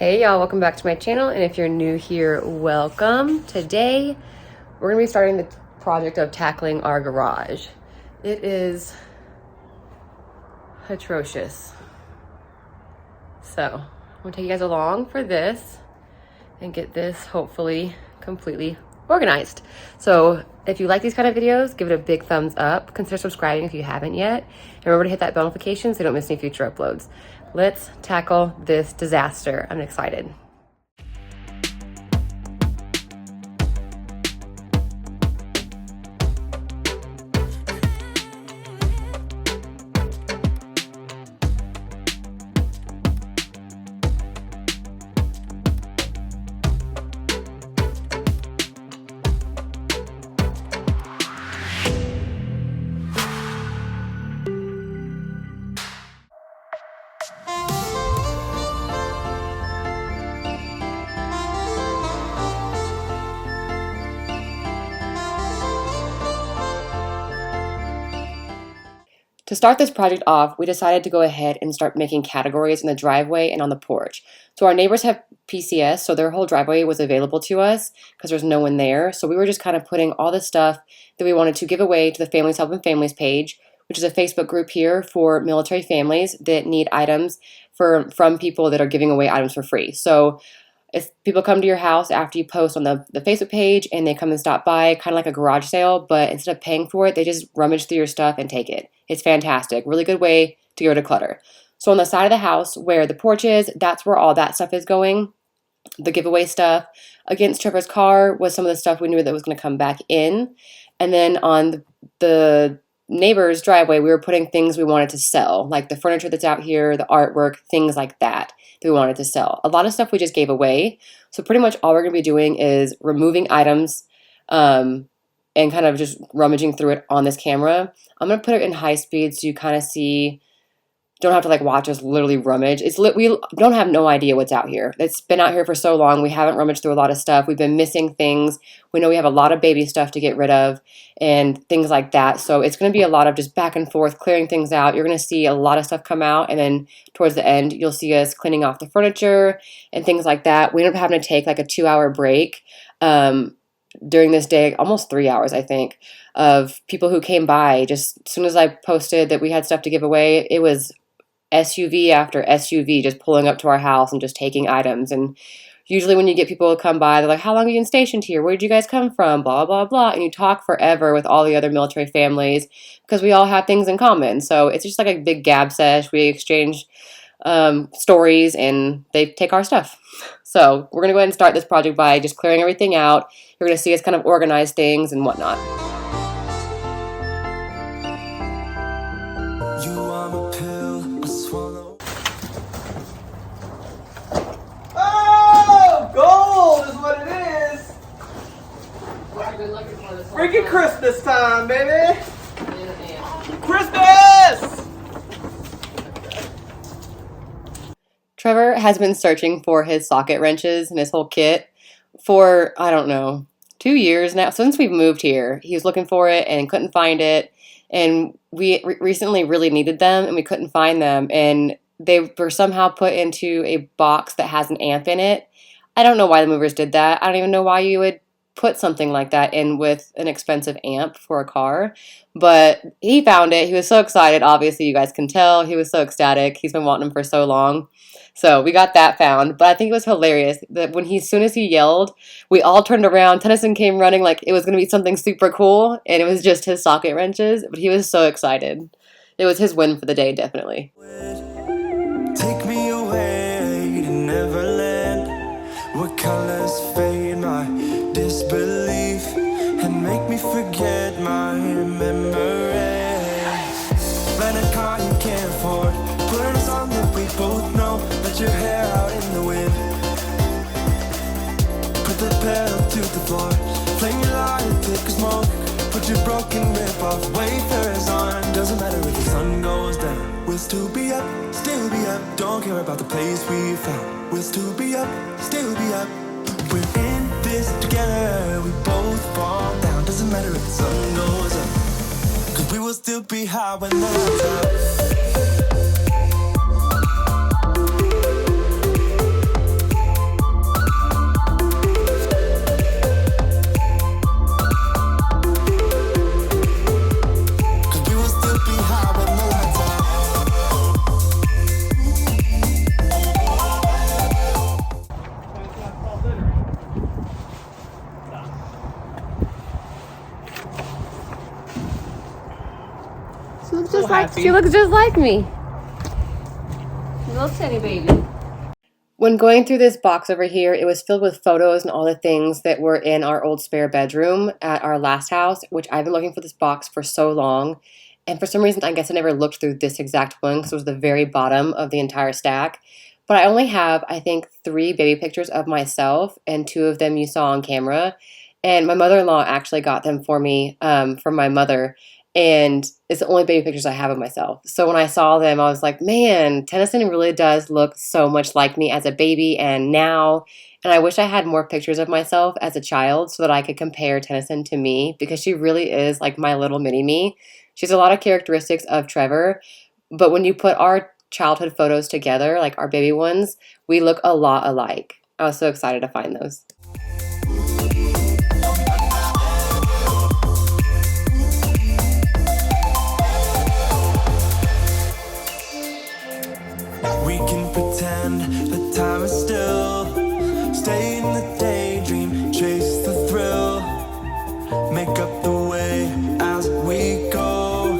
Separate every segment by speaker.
Speaker 1: Hey y'all, welcome back to my channel, and if you're new here, welcome. Today we're gonna be starting the project of tackling our garage. It is atrocious. So I'm gonna take you guys along for this and get this hopefully completely organized. So if you like these kind of videos, give it a big thumbs up. Consider subscribing if you haven't yet. And remember to hit that bell notification so you don't miss any future uploads. Let's tackle this disaster. I'm excited. To start this project off, we decided to go ahead and start making categories in the driveway and on the porch. So our neighbors have PCS, so their whole driveway was available to us because there's no one there. So we were just kind of putting all the stuff that we wanted to give away to the Families Helping Families page, which is a Facebook group here for military families that need items from people that are giving away items for free. So if people come to your house after you post on the Facebook page and they come and stop by, kind of like a garage sale, but instead of paying for it, they just rummage through your stuff and take it. It's fantastic. Really good way to get rid of clutter. So on the side of the house where the porch is, that's where all that stuff is going. The giveaway stuff. Against Trevor's car was some of the stuff we knew that was going to come back in. And then on the neighbor's driveway, we were putting things we wanted to sell, like the furniture that's out here, the artwork, things like that we wanted to sell. A lot of stuff we just gave away. So pretty much all we're going to be doing is removing items and kind of just rummaging through it on this camera. I'm going to put it in high speed so you kind of see, don't have to like watch us literally rummage. We don't have no idea what's out here. It's been out here for so long. We haven't rummaged through a lot of stuff. We've been missing things. We know we have a lot of baby stuff to get rid of and things like that. So it's going to be a lot of just back and forth, clearing things out. You're going to see a lot of stuff come out. And then towards the end, you'll see us cleaning off the furniture and things like that. We ended up having to take like a 2-hour break during this day, almost 3 hours, I think, of people who came by. Just as soon as I posted that we had stuff to give away, it was SUV after SUV just pulling up to our house and just taking items. And usually when you get people to come by, they're like, how long have you been stationed here? Where did you guys come from? Blah, blah, blah. And you talk forever with all the other military families because we all have things in common. So it's just like a big gab sesh. We exchange stories and they take our stuff. So we're going to go ahead and start this project by just clearing everything out. You're going to see us kind of organize things and whatnot.
Speaker 2: Freaking Christmas time, baby! Christmas!
Speaker 1: Trevor has been searching for his socket wrenches and his whole kit for, I don't know, 2 years now. Since we've moved here, he was looking for it and couldn't find it. And we recently really needed them and we couldn't find them. And they were somehow put into a box that has an amp in it. I don't know why the movers did that. I don't even know why you would put something like that in with an expensive amp for a car, but he found it. He was so excited. Obviously, you guys can tell he was so ecstatic. He's been wanting them for so long. So we got that found, but I think it was hilarious that as soon as he yelled, we all turned around. Tennyson came running like it was going to be something super cool, and it was just his socket wrenches, but he was so excited. It was his win for the day, definitely.
Speaker 3: Take me away to Neverland, where colors fade my disbelief and make me forget my memories. Rent a car you can't afford, put on a song that we both know, let your hair out in the wind, put the pedal to the floor, flame your light, take a smoke, put your broken rip off, wafers on, doesn't matter if the sun goes down, we'll still be up, don't care about the place we found, we'll still be up, we're in this together, we both fall down, doesn't matter if the sun goes up, cause we will still be high when the lights out.
Speaker 1: She looks just like me. Little teddy baby. When going through this box over here, it was filled with photos and all the things that were in our old spare bedroom at our last house, which I've been looking for this box for so long. And for some reason, I guess I never looked through this exact one because it was the very bottom of the entire stack. But I only have, I think, 3 baby pictures of myself, and 2 of them you saw on camera. And my mother-in-law actually got them for me from my mother. And it's the only baby pictures I have of myself. So when I saw them, I was like, man, Tennyson really does look so much like me as a baby and now. And I wish I had more pictures of myself as a child so that I could compare Tennyson to me, because she really is like my little mini-me. She has a lot of characteristics of Trevor, but when you put our childhood photos together, like our baby ones, we look a lot alike. I was so excited to find those.
Speaker 3: We can pretend that time is still. Stay in the daydream, chase the thrill. Make up the way as we go.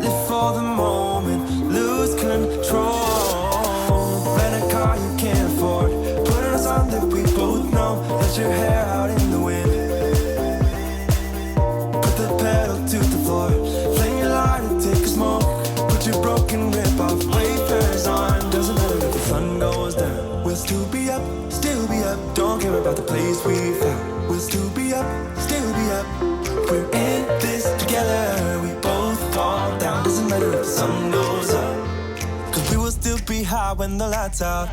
Speaker 3: Live for the moment, lose control. Rent a car you can't afford. Put on a song that we both know. Let your hair out in the wind. Put the pedal to the floor. Flame your light and take a smoke. Put your broken rib off, wafers on. Doesn't matter if the sun goes down. We'll still be up, still be up. Don't care about the place we found. We'll still be up, still be up. We're in this together. We both fall down. Doesn't matter if the sun goes up. Cause we will still be high when the lights out.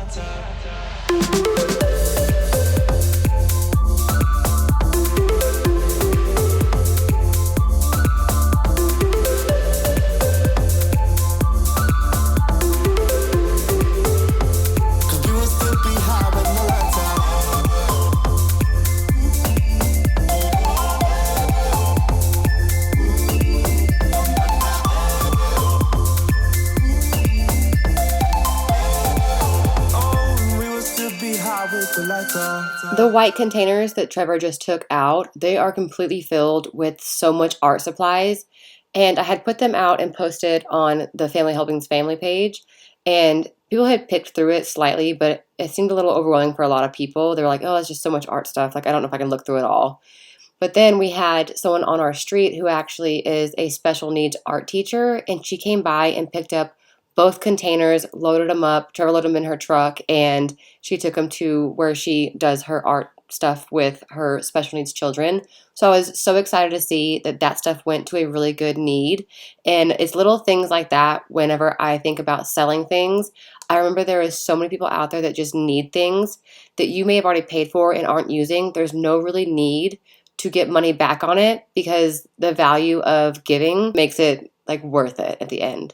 Speaker 1: The white containers that Trevor just took out, they are completely filled with so much art supplies. And I had put them out and posted on the Family Helpings family page. And people had picked through it slightly, but it seemed a little overwhelming for a lot of people. They were like, oh, it's just so much art stuff. Like, I don't know if I can look through it all. But then we had someone on our street who actually is a special needs art teacher. And she came by and picked up both containers, loaded them up. Trevor loaded them in her truck, and she took them to where she does her art stuff with her special needs children. So I was so excited to see that that stuff went to a really good need. And it's little things like that whenever I think about selling things. I remember there is so many people out there that just need things that you may have already paid for and aren't using. There's no really need to get money back on it because the value of giving makes it like worth it at the end.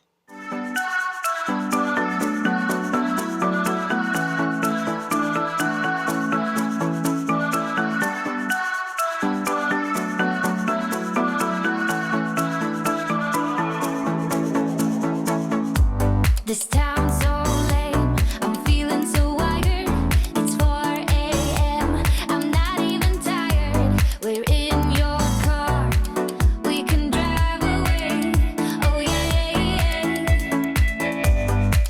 Speaker 4: This town's so lame, I'm feeling so wired. It's 4 a.m., I'm not even tired. We're in your car, we can drive away. Oh yeah,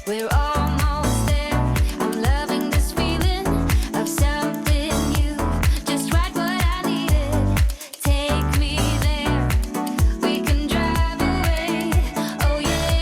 Speaker 4: we're almost there. I'm loving this feeling of something new. Just right what I needed. Take me there, we can drive away. Oh yeah.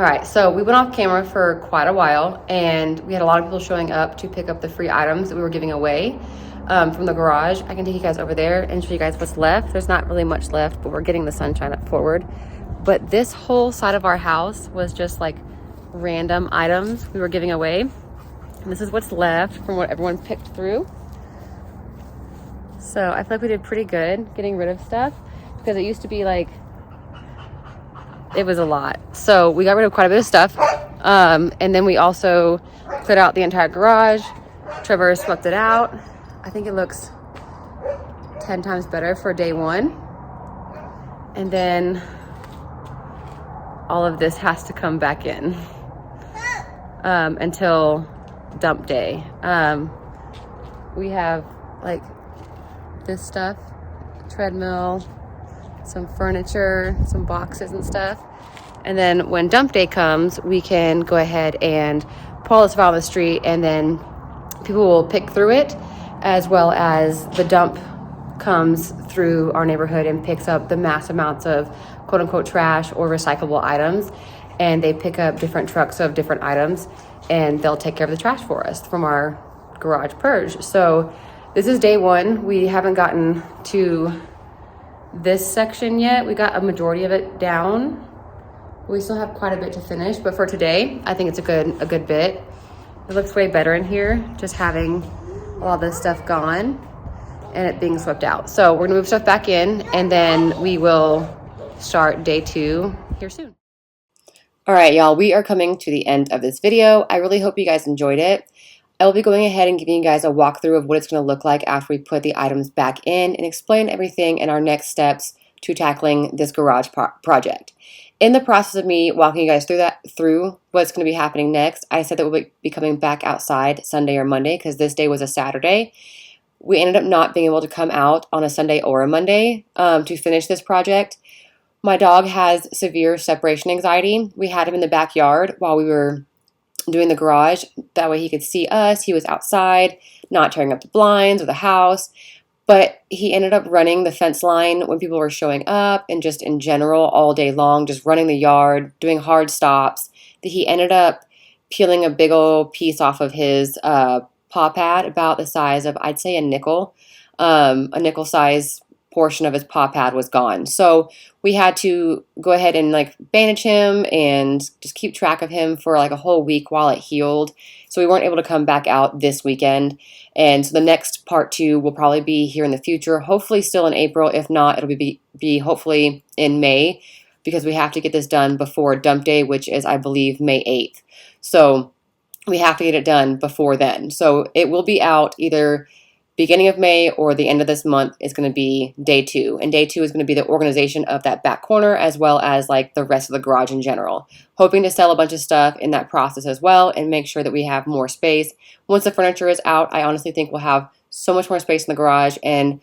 Speaker 1: All right, so we went off camera for quite a while, and we had a lot of people showing up to pick up the free items that we were giving away from the garage. I can take you guys over there and show you guys what's left. There's not really much left, but we're getting the sunshine up forward. But this whole side of our house was just like random items we were giving away. And this is what's left from what everyone picked through. So I feel like we did pretty good getting rid of stuff, because it used to be like, it was a lot. So we got rid of quite a bit of stuff. And then we also cleared out the entire garage. Trevor swept it out. I think it looks 10 times better for day one. And then all of this has to come back in until dump day. We have like this stuff, treadmill, some furniture, some boxes and stuff. And then when dump day comes, we can go ahead and pull this out on the street, and then people will pick through it, as well as the dump comes through our neighborhood and picks up the mass amounts of quote unquote trash or recyclable items. And they pick up different trucks of different items, and they'll take care of the trash for us from our garage purge. So this is day one. We haven't gotten to this section yet. We got a majority of it down. We still have quite a bit to finish, but for today, I think it's a good bit. It looks way better in here, just having all this stuff gone and it being swept out. So we're gonna move stuff back in, and then we will start day two here soon. All right, y'all, we are coming to the end of this video. I really hope you guys enjoyed it. I will be going ahead and giving you guys a walkthrough of what it's going to look like after we put the items back in, and explain everything and our next steps to tackling this garage project. In the process of me walking you guys through what's going to be happening next, I said that we'll be coming back outside Sunday or Monday, because this day was a Saturday. We ended up not being able to come out on a Sunday or a Monday to finish this project. My dog has severe separation anxiety. We had him in the backyard while we were doing the garage. That way he could see us. He was outside, not tearing up the blinds or the house. But he ended up running the fence line when people were showing up, and just in general all day long, just running the yard, doing hard stops. That he ended up peeling a big old piece off of his paw pad, about the size of, I'd say, a nickel size portion of his paw pad was gone. So we had to go ahead and like bandage him and just keep track of him for like a whole week while it healed. So we weren't able to come back out this weekend. And so the next part 2 will probably be here in the future, hopefully still in April. If not, it'll be hopefully in May, because we have to get this done before dump day, which is, I believe, May 8th. So we have to get it done before then. So it will be out either beginning of May or the end of this month is going to be day 2. And day 2 is going to be the organization of that back corner, as well as like the rest of the garage in general. Hoping to sell a bunch of stuff in that process as well, and make sure that we have more space. Once the furniture is out, I honestly think we'll have so much more space in the garage, and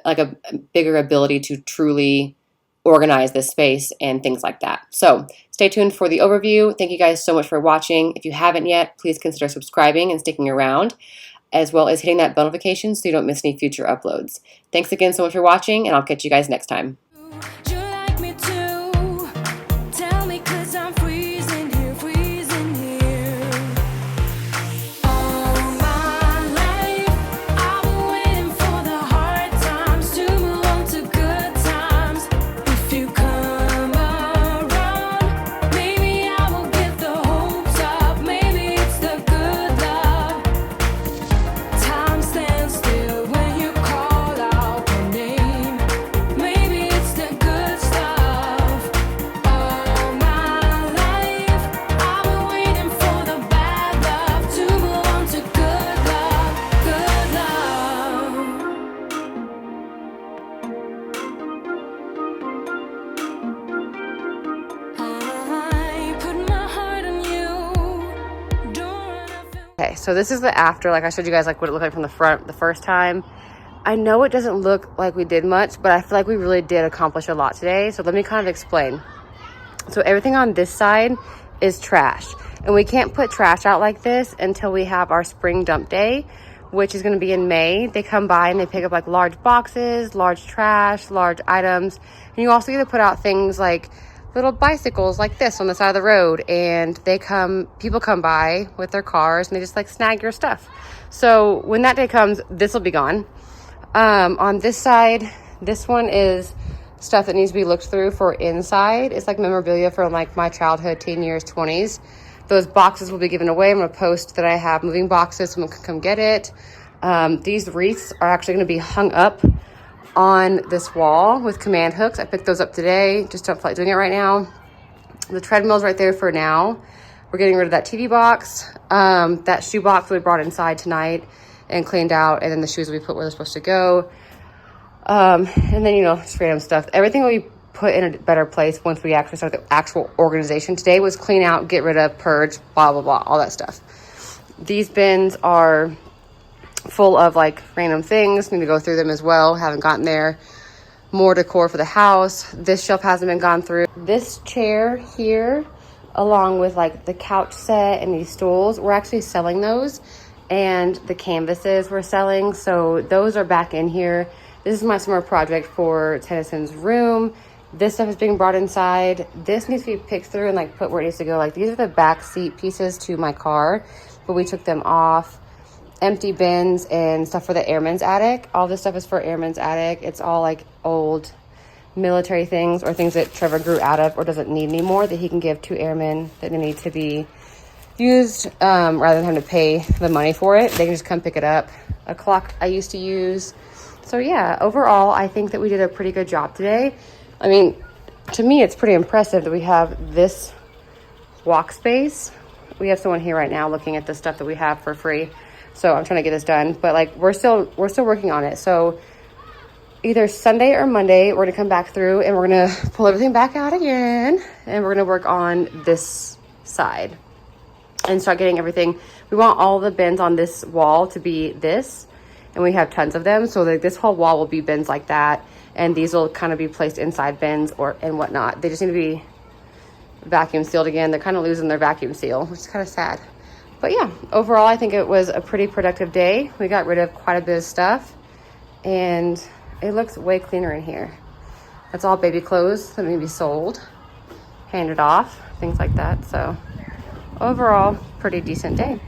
Speaker 1: like a bigger ability to truly organize this space and things like that. So stay tuned for the overview. Thank you guys so much for watching. If you haven't yet, please consider subscribing and sticking around, as well as hitting that bell notification so you don't miss any future uploads. Thanks again so much for watching, and I'll catch you guys next time.
Speaker 4: You like me too? Tell me, 'cause I'm freezing here, freezing here. All my life, I've been waiting for the hard times to move on to good times. If you come around, maybe I will get the hopes up. Maybe it's the good love. Time stands still when you call out my name. Maybe it's the good stuff. All my life, I've been waiting for the bad love to move on to good love, good love. I put my heart on you. Don't run off and
Speaker 1: Okay, so this is the after. Like I showed you guys like what it looked like from the front the first time. I know it doesn't look like we did much, but I feel like we really did accomplish a lot today. So let me kind of explain. So everything on this side is trash, and we can't put trash out like this until we have our spring dump day, which is going to be in May. They come by and they pick up like large boxes, large trash, large items. And you also get to put out things like little bicycles like this on the side of the road, and people come by with their cars and they just like snag your stuff. So when that day comes, this will be gone. On this side, this one is stuff that needs to be looked through for inside. It's like memorabilia from like my childhood, teen years, 20s. Those boxes will be given away. I'm going to post that I have moving boxes. Someone can come get it. These wreaths are actually going to be hung up on this wall with command hooks. I picked those up today. Just don't feel like doing it right now. The treadmill's right there for now. We're getting rid of that TV box. That shoe box we brought inside tonight and cleaned out. And then the shoes we put where they're supposed to go. And then, just random stuff. Everything will be put in a better place once we actually start the actual organization. Today was clean out, get rid of, purge, blah, blah, blah, all that stuff. These bins are full of like random things. Need to go through them as well. Haven't gotten there. More decor for the house. This shelf hasn't been gone through. This chair here, along with like the couch set and these stools, we're actually selling those. And the canvases we're selling. So those are back in here. This is my summer project for Tennyson's room. This stuff is being brought inside. This needs to be picked through and like put where it needs to go. Like these are the back seat pieces to my car, but we took them off. Empty bins and stuff for the airman's attic. All this stuff is for airman's attic. It's all like old military things or things that Trevor grew out of or doesn't need anymore that he can give to airmen that need to be used rather than having to pay the money for it. They can just come pick it up. A clock I used to use. So yeah, overall, I think that we did a pretty good job today. I mean, to me, it's pretty impressive that we have this walk space. We have someone here right now looking at the stuff that we have for free. So I'm trying to get this done, but like we're still working on it. So either Sunday or Monday, we're gonna come back through and we're gonna pull everything back out again, and we're gonna work on this side and start getting everything. We want all the bins on this wall to be this, and we have tons of them. So like this whole wall will be bins like that. And these will kind of be placed inside bins and whatnot. They just need to be vacuum sealed again. They're kind of losing their vacuum seal, which is kind of sad. But yeah, overall, I think it was a pretty productive day. We got rid of quite a bit of stuff and it looks way cleaner in here. That's all baby clothes that may be sold, handed off, things like that. So overall, pretty decent day.